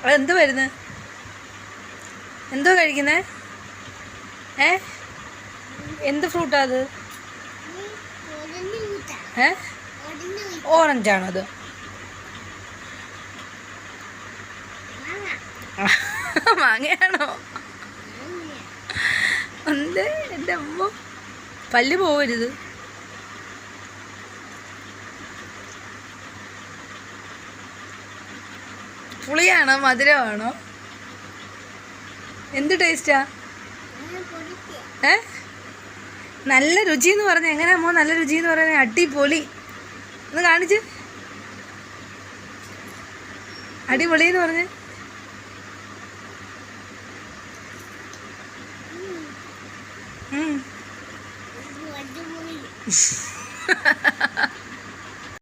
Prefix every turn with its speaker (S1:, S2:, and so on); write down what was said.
S1: അതെന്ത് വരുന്നത്? എന്തോ കഴിക്കുന്നേ? എന്ത് ഫ്രൂട്ടാ അത്? ഓറഞ്ചാണോ അത്? മാങ്ങയാണോ? എന്ത് എൻ്റെ അമ്മ, പല്ല് പോവരുത്. പുളിയാണോ മധുരമാണോ? എന്ത് ടേസ്റ്റാ? നല്ല രുചി എന്ന് പറഞ്ഞ എങ്ങനെയാ അമ്മ? നല്ല രുചി എന്ന് പറഞ്ഞ അടിപൊളി. ഒന്ന് കാണിച്ച്. അടിപൊളി എന്ന് പറഞ്ഞ്.